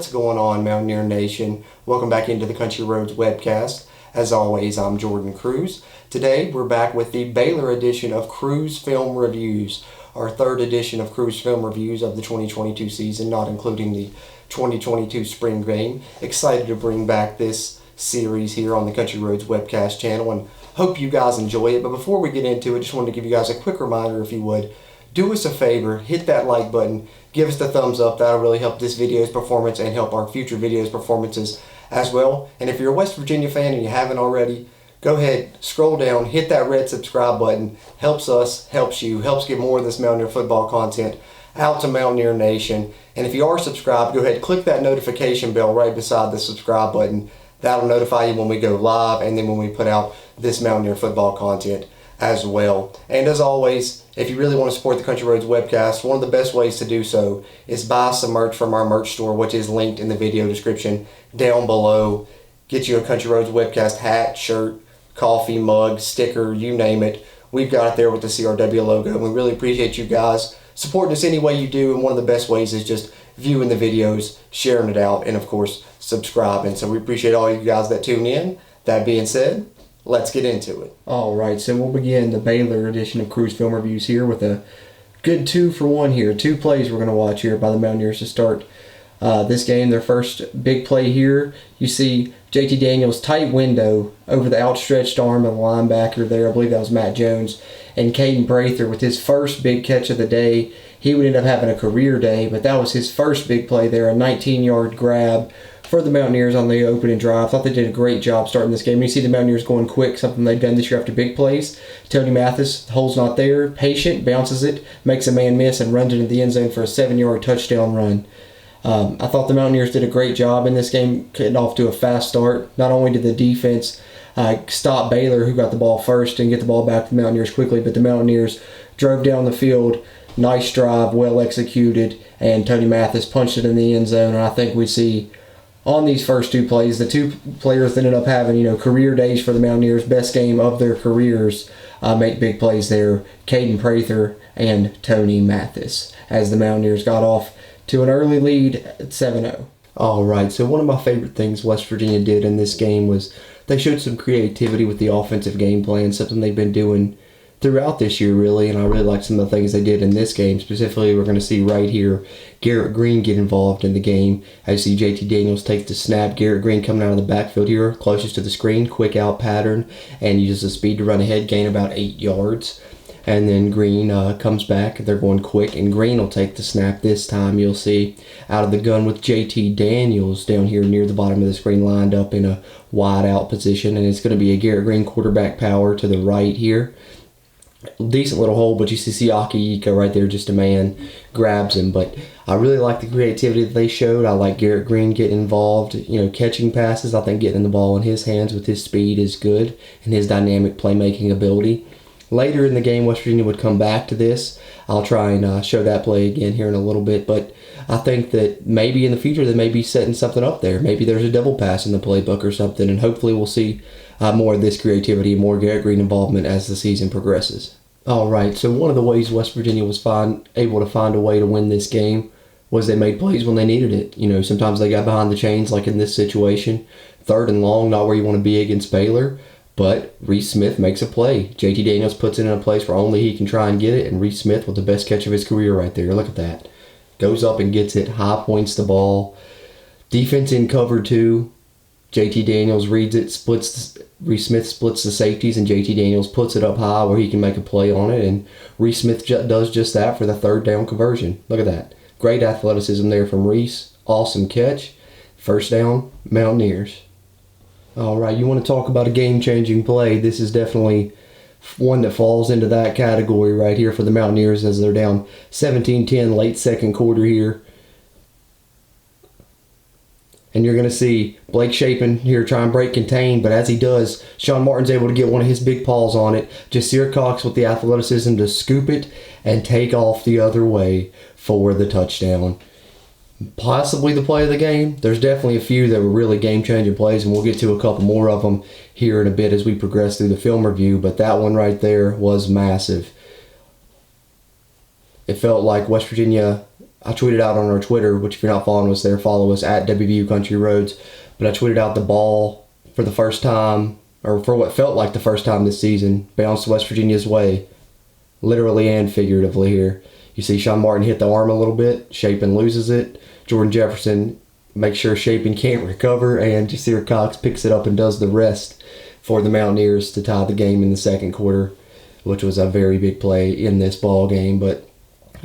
What's going on, Mountaineer Nation? Welcome back into the Country Roads Webcast. As always, I'm Jordan Cruz. Today, we're back with the Baylor edition of Cruz Film Reviews, our third edition of Cruz Film Reviews of the 2022 season, not including the 2022 spring game. Excited to bring back this series here on the Country Roads Webcast channel, and hope you guys enjoy it. But before we get into it, just wanted to give you guys a quick reminder, if you would, do us a favor, hit that like button, give us the thumbs up. That'll really help this video's performance and help our future videos' performances as well. And if you're a West Virginia fan and you haven't already, go ahead, scroll down, hit that red subscribe button. Helps us, helps you, helps get more of this Mountaineer football content out to Mountaineer Nation. And if you are subscribed, go ahead, click that notification bell right beside the subscribe button. That'll notify you when we go live and then when we put out this Mountaineer football content as well. And as always, if you really want to support the Country Roads Webcast, one of the best ways to do so is buy some merch from our merch store, which is linked in the video description down below. Get you a Country Roads Webcast hat, shirt, coffee, mug, sticker, you name it. We've got it there with the CRW logo, and we really appreciate you guys supporting us any way you do. And one of the best ways is just viewing the videos, sharing it out, and of course, subscribing. So we appreciate all you guys that tune in. That being said, let's get into it. All right, so we'll begin the Baylor edition of Cruz Film Reviews here with a good 2-for-1 here. 2 plays we're going to watch here by the Mountaineers to start this game. Their first big play here, you see JT Daniels' tight window over the outstretched arm of the linebacker there. I believe that was Matt Jones. And Caden Prather with his first big catch of the day. He would end up having a career day, but that was his first big play there, a 19-yard grab for the Mountaineers on the opening drive. I thought they did a great job starting this game. You see the Mountaineers going quick, something they've done this year after big plays. Tony Mathis, hole's not there, patient, bounces it, makes a man miss, and runs into the end zone for a 7-yard touchdown run. I thought the Mountaineers did a great job in this game, getting off to a fast start. Not only did the defense stop Baylor, who got the ball first, and get the ball back to the Mountaineers quickly, but the Mountaineers drove down the field. Nice drive, well executed, and Tony Mathis punched it in the end zone. And I think we see on these first 2 plays, the 2 players that ended up having, career days for the Mountaineers, best game of their careers, make big plays there. Caden Prather and Tony Mathis, as the Mountaineers got off to an early lead at 7-0. All right, so one of my favorite things West Virginia did in this game was they showed some creativity with the offensive game plan, something they've been doing throughout this year, really, and I really like some of the things they did in this game. Specifically, we're going to see right here Garrett Green get involved in the game. As you see JT Daniels takes the snap. Garrett Green coming out of the backfield here, closest to the screen, quick out pattern, and uses the speed to run ahead, gain about 8 yards. And then Green comes back. They're going quick, and Green will take the snap this time. You'll see out of the gun with JT Daniels down here near the bottom of the screen, lined up in a wide out position, and it's going to be a Garrett Green quarterback power to the right here. Decent little hole, but you see Siaki Ika right there, just a man, grabs him. But I really like the creativity that they showed. I like Garrett Green getting involved, catching passes. I think getting the ball in his hands with his speed is good, and his dynamic playmaking ability. Later in the game, West Virginia would come back to this. I'll try and show that play again here in a little bit, but I think that maybe in the future they may be setting something up there. Maybe there's a double pass in the playbook or something, and hopefully we'll see more of this creativity, more Garrett Green involvement as the season progresses. All right, so one of the ways West Virginia was able to find a way to win this game was they made plays when they needed it. Sometimes they got behind the chains, like in this situation. 3rd and long, not where you want to be against Baylor, but Reese Smith makes a play. JT Daniels puts it in a place where only he can try and get it, and Reese Smith with the best catch of his career right there. Look at that. Goes up and gets it, high points the ball. Defense in cover 2. JT Daniels reads it, Reese Smith splits the safeties, and JT Daniels puts it up high where he can make a play on it, and Reese Smith does just that for the 3rd down conversion. Look at that. Great athleticism there from Reese. Awesome catch. 1st down, Mountaineers. All right, you want to talk about a game-changing play. This is definitely one that falls into that category right here for the Mountaineers as they're down 17-10 late second quarter here. And you're going to see Blake Shapen here try and break contain, but as he does, Sean Martin's able to get one of his big paws on it. Jasir Cox with the athleticism to scoop it and take off the other way for the touchdown. Possibly the play of the game. There's definitely a few that were really game-changing plays, and we'll get to a couple more of them here in a bit as we progress through the film review, but that one right there was massive. It felt like West Virginia I tweeted out on our Twitter, which if you're not following us there, follow us at WVU Country Roads. But I tweeted out the ball for the first time, or for what felt like the first time this season, bounced West Virginia's way, literally and figuratively here. You see Sean Martin hit the arm a little bit. Chapin loses it. Jordan Jefferson makes sure Chapin can't recover, and Jasir Cox picks it up and does the rest for the Mountaineers to tie the game in the second quarter, which was a very big play in this ball game. But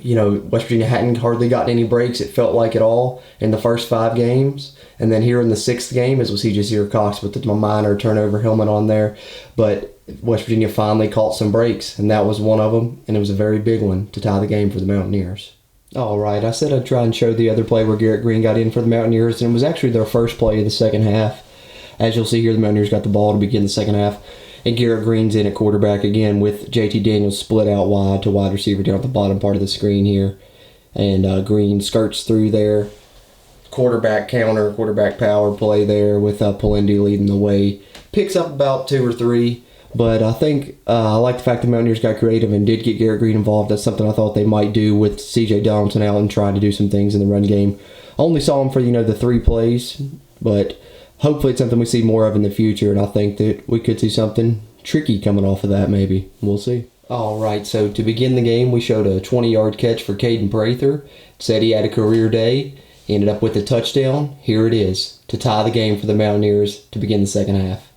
West Virginia hadn't hardly gotten any breaks, it felt like, at all in the first 5 games. And then here in the 6th game, as we see Jasir Cox with the minor turnover helmet on there. But West Virginia finally caught some breaks, and that was one of them, and it was a very big one to tie the game for the Mountaineers. All right, I said I'd try and show the other play where Garrett Green got in for the Mountaineers, and it was actually their first play of the second half. As you'll see here, the Mountaineers got the ball to begin the second half. And Garrett Green's in at quarterback again with JT Daniels split out wide to wide receiver down at the bottom part of the screen here. And Green skirts through there. Quarterback counter, quarterback power play there with Palendi leading the way. Picks up about 2 or 3. But I think I like the fact the Mountaineers got creative and did get Garrett Green involved. That's something I thought they might do with C.J. Donaldson out and trying to do some things in the run game. Only saw him for, the 3 plays, but hopefully it's something we see more of in the future, and I think that we could see something tricky coming off of that maybe. We'll see. All right, so to begin the game, we showed a 20-yard catch for Caden Prather. Said he had a career day. He ended up with a touchdown. Here it is to tie the game for the Mountaineers to begin the second half.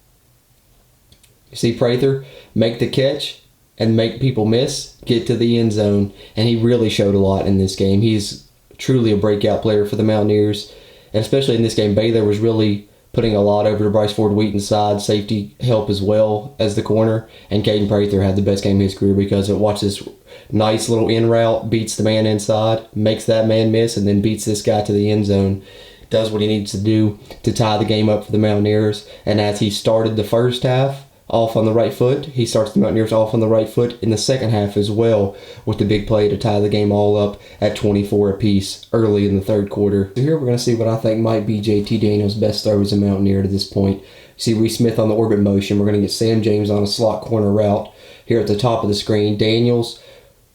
You see Prather make the catch and make people miss, get to the end zone, and he really showed a lot in this game. He's truly a breakout player for the Mountaineers, and especially in this game, Baylor was really putting a lot over to Bryce Ford Wheaton's side, safety help as well as the corner, and Caden Prather had the best game of his career because it watched this nice little in route, beats the man inside, makes that man miss, and then beats this guy to the end zone. Does what he needs to do to tie the game up for the Mountaineers, and as he started the first half off on the right foot, he starts the Mountaineers off on the right foot in the second half as well with the big play to tie the game all up at 24 apiece early in the third quarter. So here we're going to see what I think might be JT Daniels' best throw as a Mountaineer to this point. See Reese Smith on the orbit motion. We're going to get Sam James on a slot corner route here at the top of the screen. Daniels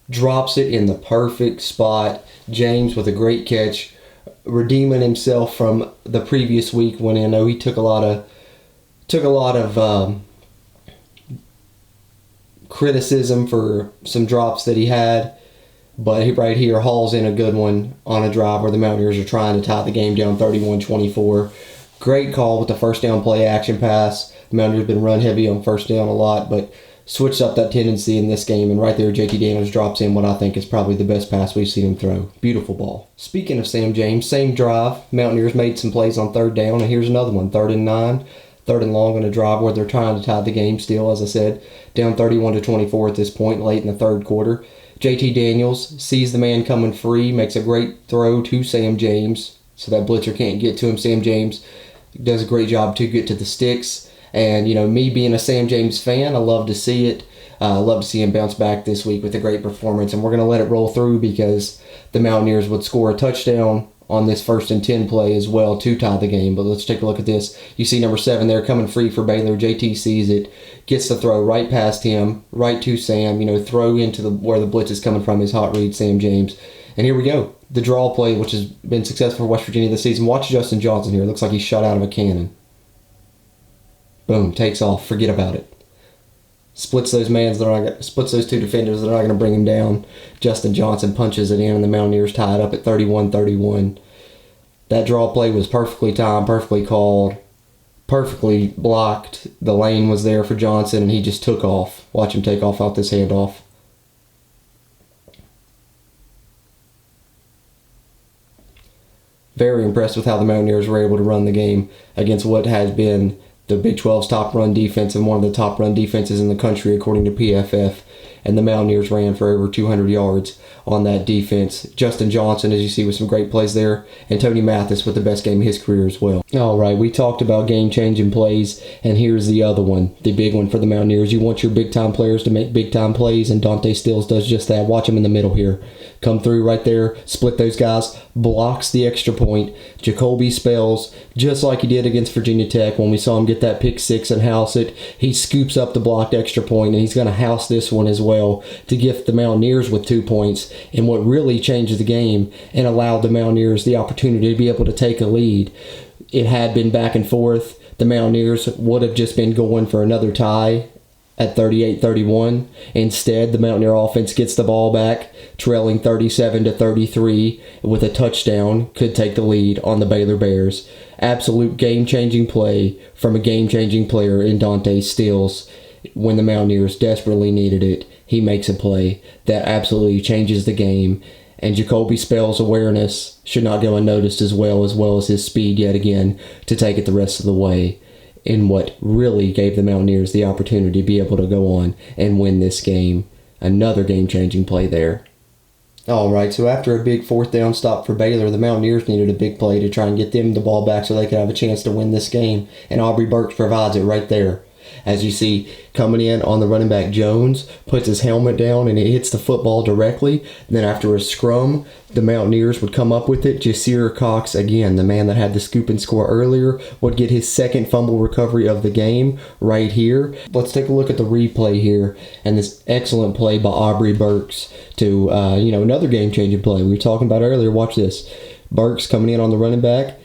drops it in the perfect spot. James with a great catch, redeeming himself from the previous week when I know he took a lot of criticism for some drops that he had, but he right here hauls in a good one on a drive where the Mountaineers are trying to tie the game down 31-24. Great call with the first down play action pass. The Mountaineers have been run heavy on first down a lot, but switched up that tendency in this game, and right there JT Daniels drops in what I think is probably the best pass we've seen him throw. Beautiful ball. Speaking of Sam James, same drive. Mountaineers made some plays on third down, and here's another one. 3rd and 9. 3rd and long on a drive where they're trying to tie the game still, as I said, down 31-24 at this point, late in the third quarter. JT Daniels sees the man coming free, makes a great throw to Sam James, so that blitzer can't get to him. Sam James does a great job to get to the sticks, and me being a Sam James fan, I love to see it. I love to see him bounce back this week with a great performance, and we're going to let it roll through because the Mountaineers would score a touchdown on this 1st and 10 play as well to tie the game. But let's take a look at this. You see number 7 there coming free for Baylor. JT sees it, gets the throw right past him, right to Sam, throw into where the blitz is coming from, his hot read, Sam James. And here we go. The draw play, which has been successful for West Virginia this season. Watch Justin Johnson here. It looks like he's shot out of a cannon. Boom, takes off. Forget about it. Splits those two defenders that are not going to bring him down. Justin Johnson punches it in, and the Mountaineers tie it up at 31-31. That draw play was perfectly timed, perfectly called, perfectly blocked. The lane was there for Johnson, and he just took off. Watch him take off out this handoff. Very impressed with how the Mountaineers were able to run the game against what has been the Big 12's top run defense and one of the top run defenses in the country according to PFF. And the Mountaineers ran for over 200 yards on that defense. Justin Johnson, as you see, with some great plays there. And Tony Mathis with the best game of his career as well. All right, we talked about game-changing plays, and here's the other one, the big one for the Mountaineers. You want your big-time players to make big-time plays, and Dante Stills does just that. Watch him in the middle here. Come through right there, split those guys, blocks the extra point. Jacoby Spells, just like he did against Virginia Tech when we saw him get that pick 6 and house it. He scoops up the blocked extra point, and he's going to house this one as well. well to gift the Mountaineers with 2 points in what really changed the game and allowed the Mountaineers the opportunity to be able to take a lead. It had been back and forth. The Mountaineers would have just been going for another tie at 38-31. Instead, the Mountaineer offense gets the ball back, trailing 37-33 with a touchdown, could take the lead on the Baylor Bears. Absolute game-changing play from a game-changing player in Dante Stills. When the Mountaineers desperately needed it, he makes a play that absolutely changes the game. And Jacoby Spell's awareness should not go unnoticed as well as his speed yet again to take it the rest of the way in what really gave the Mountaineers the opportunity to be able to go on and win this game. Another game-changing play there. All right, so after a big fourth down stop for Baylor, the Mountaineers needed a big play to try and get them the ball back so they could have a chance to win this game, and Aubrey Burks provides it right there. As you see, coming in on the running back, Jones puts his helmet down and it hits the football directly. And then after a scrum, the Mountaineers would come up with it. Jasir Cox, again, the man that had the scoop and score earlier, would get his second fumble recovery of the game right here. Let's take a look at the replay here and this excellent play by Aubrey Burks to, another game-changing play we were talking about earlier. Watch this. Burks coming in on the running back.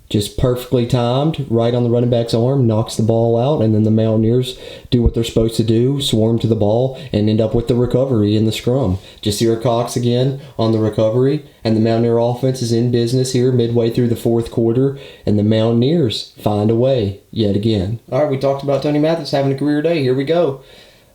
Just perfectly timed, right on the running back's arm, knocks the ball out, and then the Mountaineers do what they're supposed to do, swarm to the ball, and end up with the recovery in the scrum. Jasir Cox again on the recovery, and the Mountaineer offense is in business here midway through the fourth quarter, and the Mountaineers find a way yet again. All right, we talked about Tony Mathis having a career day. Here we go.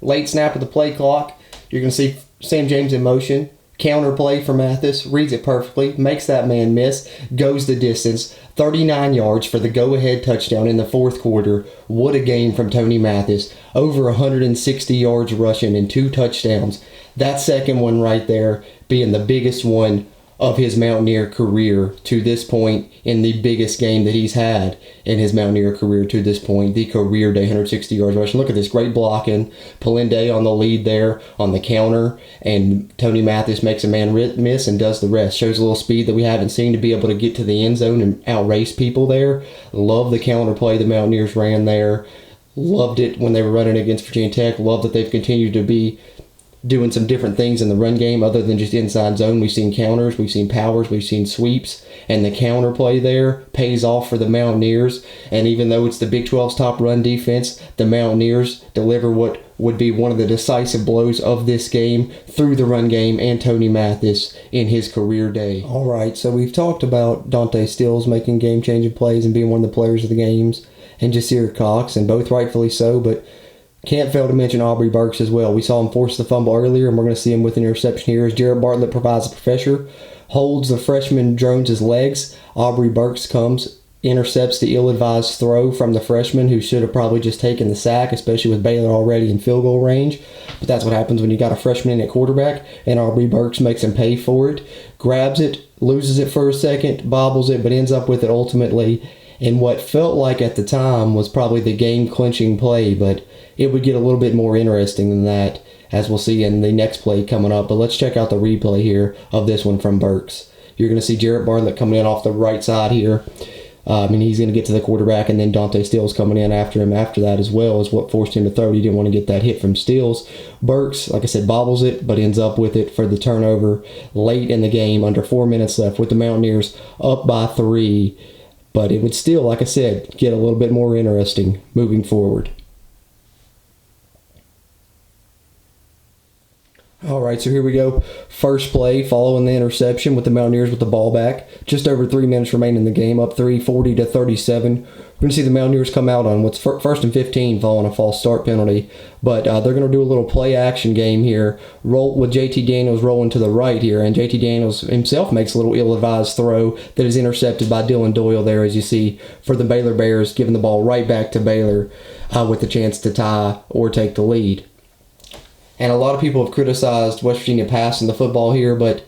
Late snap of the play clock. You're going to see Sam James in motion. Counter play for Mathis, reads it perfectly, makes that man miss, goes the distance, 39 yards for the go-ahead touchdown in the fourth quarter. What a game from Tony Mathis. Over 160 yards rushing and 2 touchdowns. That second one right there being the biggest one of his Mountaineer career to this point in the biggest game that he's had in his Mountaineer career to this point, the career day, 160 yards rushing. Look at this great blocking. Palinde on the lead there on the counter, and Tony Mathis makes a man miss and does the rest. Shows a little speed that we haven't seen to be able to get to the end zone and outrace people there. Love the counter play the Mountaineers ran there. Loved it when they were running against Virginia Tech. Love that they've continued to be doing some different things in the run game other than just inside zone. We've seen counters, we've seen powers, we've seen sweeps, and the counter play there pays off for the Mountaineers. And even though it's the Big 12's top run defense, the Mountaineers deliver what would be one of the decisive blows of this game through the run game and Tony Mathis in his career day. All right, so we've talked about Dante Stills making game-changing plays and being one of the players of the games, and Jasir Cox, and both rightfully so, but can't fail to mention Aubrey Burks as well. We saw him force the fumble earlier, and we're going to see him with an interception here as Jarrett Bartlett provides the pressure, holds the freshman Jones' legs. Aubrey Burks comes, intercepts the ill-advised throw from the freshman who should have probably just taken the sack, especially with Baylor already in field goal range. But that's what happens when you got a freshman in at quarterback, and Aubrey Burks makes him pay for it, grabs it, loses it for a second, bobbles it, but ends up with it ultimately in what felt like at the time was probably the game-clinching play, but it would get a little bit more interesting than that, as we'll see in the next play coming up. But let's check out the replay here of this one from Burks. You're going to see Jarrett Bartlett coming in off the right side here. He's going to get to the quarterback, and then Dante Stills coming in after him after that as well is what forced him to throw. He didn't want to get that hit from Stills. Burks, like I said, bobbles it, but ends up with it for the turnover late in the game, under 4 minutes left, with the Mountaineers up by 3. But it would still, like I said, get a little bit more interesting moving forward. All right, so here we go. First play following the interception with the Mountaineers with the ball back. Just over 3 minutes remaining in the game, up 40-37. We're going to see the Mountaineers come out on what's first and 15 following a false start penalty. But they're going to do a little play-action game here. Roll with JT Daniels rolling to the right here. And JT Daniels himself makes a little ill-advised throw that is intercepted by Dylan Doyle there, as you see, for the Baylor Bears, giving the ball right back to Baylor with the chance to tie or take the lead. And a lot of people have criticized West Virginia passing the football here, but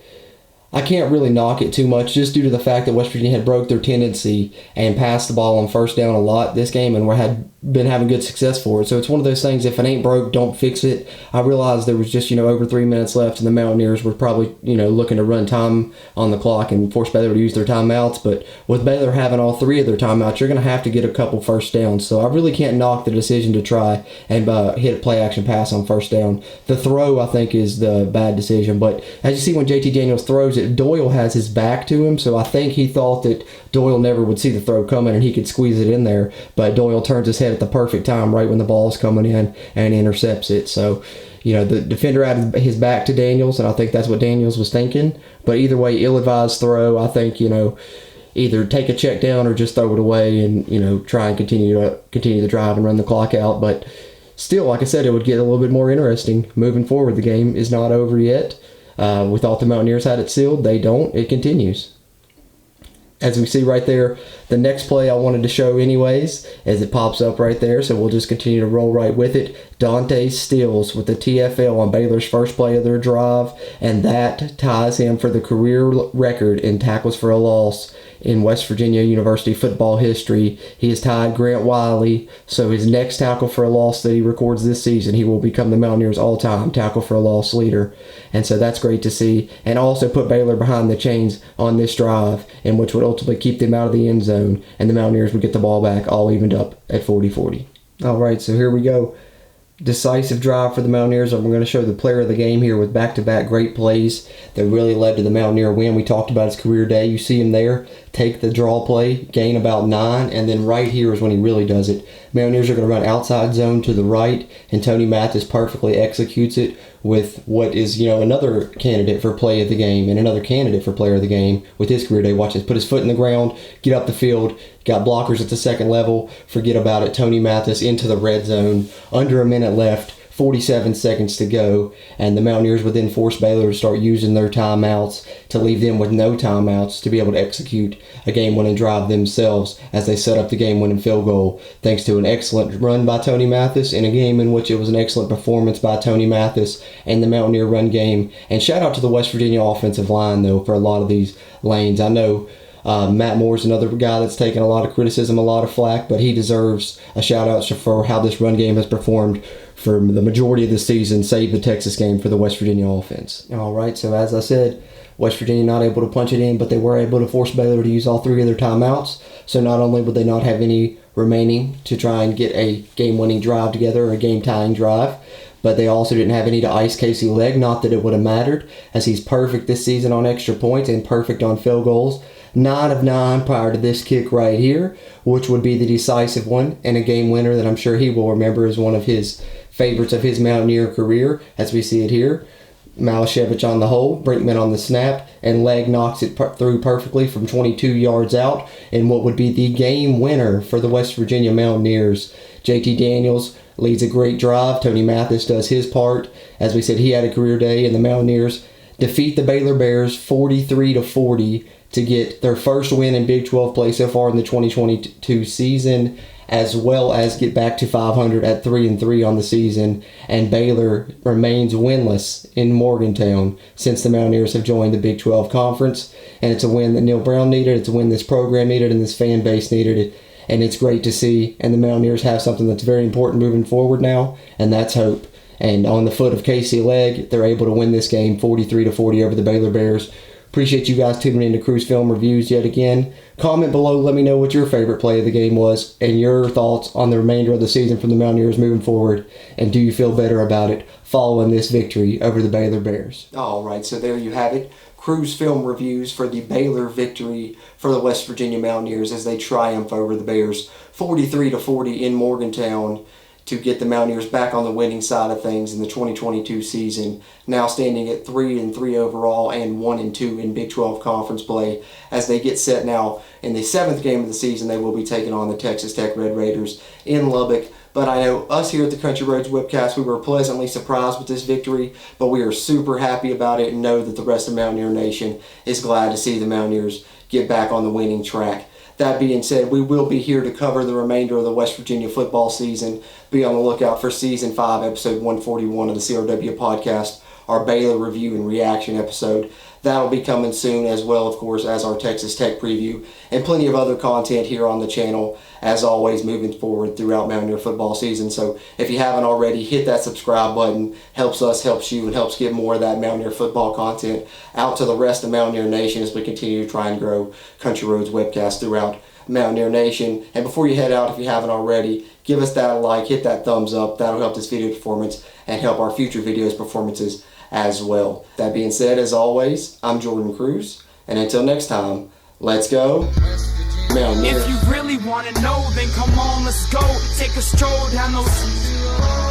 I can't really knock it too much just due to the fact that West Virginia had broke their tendency and passed the ball on first down a lot this game and had been having good success for it. So it's one of those things, if it ain't broke, don't fix it. I realized there was just, over 3 minutes left and the Mountaineers were probably, looking to run time on the clock and force Baylor to use their timeouts. But with Baylor having all 3 of their timeouts, you're going to have to get a couple first downs. So I really can't knock the decision to try and hit a play-action pass on first down. The throw, I think, is the bad decision. But as you see when JT Daniels throws it, Doyle has his back to him, so I think he thought that Doyle never would see the throw coming and he could squeeze it in there, but Doyle turns his head at the perfect time right when the ball is coming in and intercepts it. So, the defender had his back to Daniels, and I think that's what Daniels was thinking. But either way, ill-advised throw. I think, either take a check down or just throw it away and, try and continue the drive and run the clock out. But still, like I said, it would get a little bit more interesting moving forward. The game is not over yet. We thought the Mountaineers had it sealed. They don't. It continues. As we see right there, the next play I wanted to show anyways, as it pops up right there, so we'll just continue to roll right with it. Dante Stills with the TFL on Baylor's first play of their drive, and that ties him for the career record in tackles for a loss in West Virginia University football history. He has tied Grant Wiley, so his next tackle for a loss that he records this season, he will become the Mountaineers' all-time tackle for a loss leader. And so that's great to see, and also put Baylor behind the chains on this drive, in which would ultimately keep them out of the end zone, and the Mountaineers would get the ball back all evened up at 40-40. All right, so here we go. Decisive drive for the Mountaineers, and we're going to show the player of the game here with back-to-back great plays that really led to the Mountaineer win. We talked about his career day. You see him there, take the draw play, gain about 9, and then right here is when he really does it. Mountaineers are going to run outside zone to the right, and Tony Mathis perfectly executes it with what is, another candidate for play of the game and another candidate for player of the game with his career day. Watch this, put his foot in the ground, get up the field, got blockers at the second level, forget about it. Tony Mathis into the red zone, under a minute left, 47 seconds to go, and the Mountaineers would then force Baylor to start using their timeouts to leave them with no timeouts to be able to execute a game-winning drive themselves as they set up the game-winning field goal, thanks to an excellent run by Tony Mathis in a game in which it was an excellent performance by Tony Mathis and the Mountaineer run game. And shout out to the West Virginia offensive line, though, for a lot of these lanes. I know Matt Moore's another guy that's taken a lot of criticism, a lot of flack, but he deserves a shout-out for how this run game has performed for the majority of the season, save the Texas game, for the West Virginia offense. All right, so as I said, West Virginia not able to punch it in, but they were able to force Baylor to use all 3 of their timeouts. So not only would they not have any remaining to try and get a game-winning drive together, or a game-tying drive, but they also didn't have any to ice Casey Legg. Not that it would have mattered, as he's perfect this season on extra points and perfect on field goals. 9 of 9 prior to this kick right here, which would be the decisive one and a game winner that I'm sure he will remember as one of his favorites of his Mountaineer career, as we see it here. Malashevich on the hole, Brinkman on the snap, and Legg knocks it through perfectly from 22 yards out in what would be the game winner for the West Virginia Mountaineers. JT Daniels leads a great drive. Tony Mathis does his part. As we said, he had a career day, and the Mountaineers defeat the Baylor Bears 43-40 to get their first win in Big 12 play so far in the 2022 season, as well as get back to 500 at 3-3 on the season. And Baylor remains winless in Morgantown since the Mountaineers have joined the Big 12 Conference. And it's a win that Neil Brown needed, it's a win this program needed, and this fan base needed it. And it's great to see. And the Mountaineers have something that's very important moving forward now, and that's hope. And on the foot of Casey Legg, they're able to win this game 43-40 over the Baylor Bears. Appreciate you guys tuning into Cruise Film Reviews yet again. Comment below, let me know what your favorite play of the game was and your thoughts on the remainder of the season from the Mountaineers moving forward. And do you feel better about it following this victory over the Baylor Bears? All right, so there you have it. Cruise Film Reviews for the Baylor victory for the West Virginia Mountaineers as they triumph over the Bears 43-40 in Morgantown to get the Mountaineers back on the winning side of things in the 2022 season, now standing at 3-3 overall and 1-2 in Big 12 conference play as they get set now in the 7th game of the season. They will be taking on the Texas Tech Red Raiders in Lubbock. But I know us here at the Country Roads Webcast, we were pleasantly surprised with this victory, but we are super happy about it and know that the rest of Mountaineer Nation is glad to see the Mountaineers get back on the winning track. That being said, we will be here to cover the remainder of the West Virginia football season. Be on the lookout for Season 5, Episode 141 of the CRW podcast our Baylor review and reaction episode. That'll be coming soon, as well, of course, as our Texas Tech preview and plenty of other content here on the channel, as always, moving forward throughout Mountaineer football season. So if you haven't already, hit that subscribe button. Helps us, helps you, and helps get more of that Mountaineer football content out to the rest of Mountaineer Nation as we continue to try and grow Country Roads Webcast throughout Mountaineer Nation. And before you head out, if you haven't already, give us that like, hit that thumbs up. That'll help this video performance and help our future videos performances as well. That being said, as always, I'm Jordan Cruz, and until next time, let's go Mountaineer. If you really want to know, then come on, let's go. Take a stroll down those